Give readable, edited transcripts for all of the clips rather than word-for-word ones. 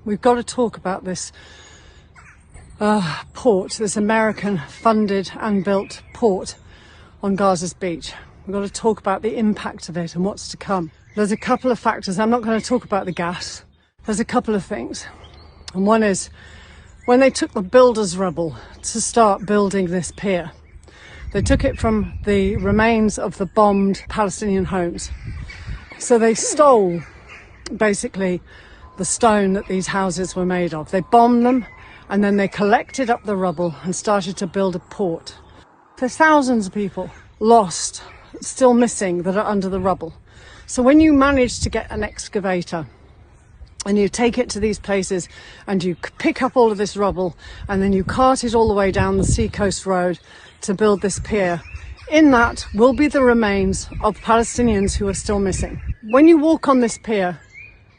We've got to talk about this port, this American-funded and built port on Gaza's beach. We've got to talk about the impact of it and what's to come. There's a couple of factors. I'm not going to talk about the gas. There's a couple of things. And one is, when they took the builders' rubble to start building this pier, they took it from the remains of the bombed Palestinian homes. So they stole, basically, the stone that these houses were made of. They bombed them, and then they collected up the rubble and started to build a port. There's thousands of people lost, still missing, that are under the rubble. So when you manage to get an excavator and you take it to these places and you pick up all of this rubble and then you cart it all the way down the seacoast road to build this pier, in that will be the remains of Palestinians who are still missing. When you walk on this pier,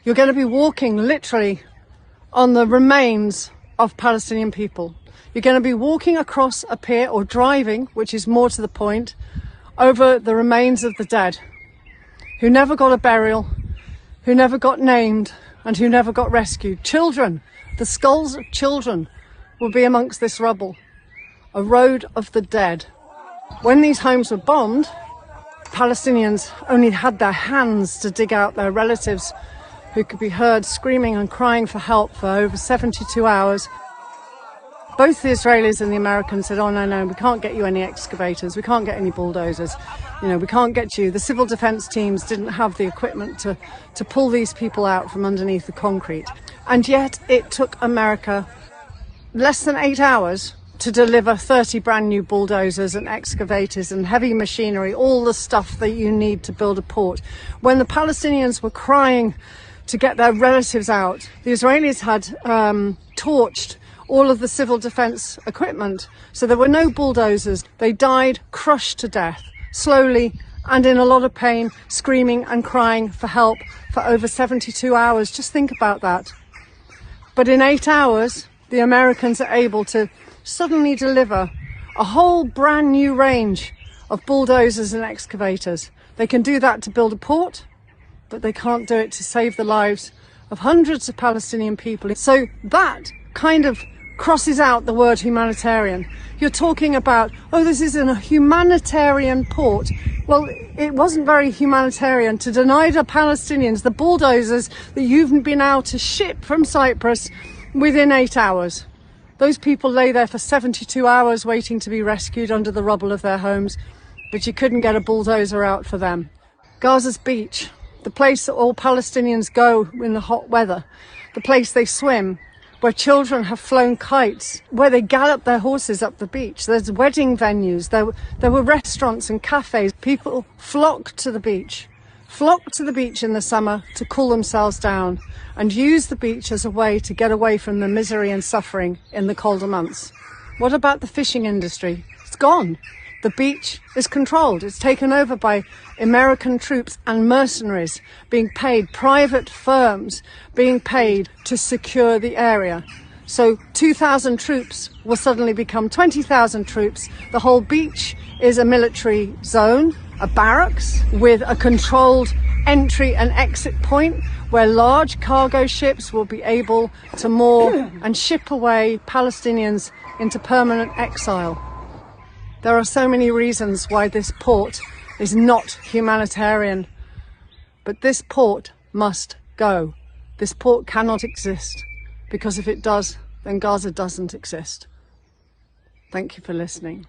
you're going to be walking literally on the remains of Palestinian people. You're going to be walking across a pier, or driving, which is more to the point, over the remains of the dead, who never got a burial, who never got named, and who never got rescued. Children, the skulls of children will be amongst this rubble. A road of the dead. When these homes were bombed, Palestinians only had their hands to dig out their relatives, who could be heard screaming and crying for help for over 72 hours. Both the Israelis and the Americans said, oh no, we can't get you any excavators, we can't get any bulldozers, we can't get you. The civil defence teams didn't have the equipment to pull these people out from underneath the concrete. And yet it took America less than 8 hours to deliver 30 brand new bulldozers and excavators and heavy machinery, all the stuff that you need to build a port. When the Palestinians were crying to get their relatives out, the Israelis had torched all of the civil defence equipment, so there were no bulldozers. They died crushed to death, slowly and in a lot of pain, screaming and crying for help for over 72 hours. Just think about that. But in 8 hours, the Americans are able to suddenly deliver a whole brand new range of bulldozers and excavators. They can do that to build a port, but they can't do it to save the lives of hundreds of Palestinian people. So that kind of crosses out the word humanitarian. You're talking about, oh, this isn't a humanitarian port. Well, it wasn't very humanitarian to deny the Palestinians the bulldozers that you've been able to ship from Cyprus within 8 hours. Those people lay there for 72 hours waiting to be rescued under the rubble of their homes, but you couldn't get a bulldozer out for them. Gaza's beach, the place that all Palestinians go in the hot weather, the place they swim, where children have flown kites, where they gallop their horses up the beach. There's wedding venues, there were restaurants and cafes. People flocked to the beach in the summer to cool themselves down and use the beach as a way to get away from the misery and suffering in the colder months. What about the fishing industry? It's gone. The beach is controlled. It's taken over by American troops and mercenaries being paid, private firms being paid to secure the area. So 2,000 troops will suddenly become 20,000 troops. The whole beach is a military zone, a barracks with a controlled entry and exit point where large cargo ships will be able to moor and ship away Palestinians into permanent exile. There are so many reasons why this port is not humanitarian, but this port must go. This port cannot exist, because if it does, then Gaza doesn't exist. Thank you for listening.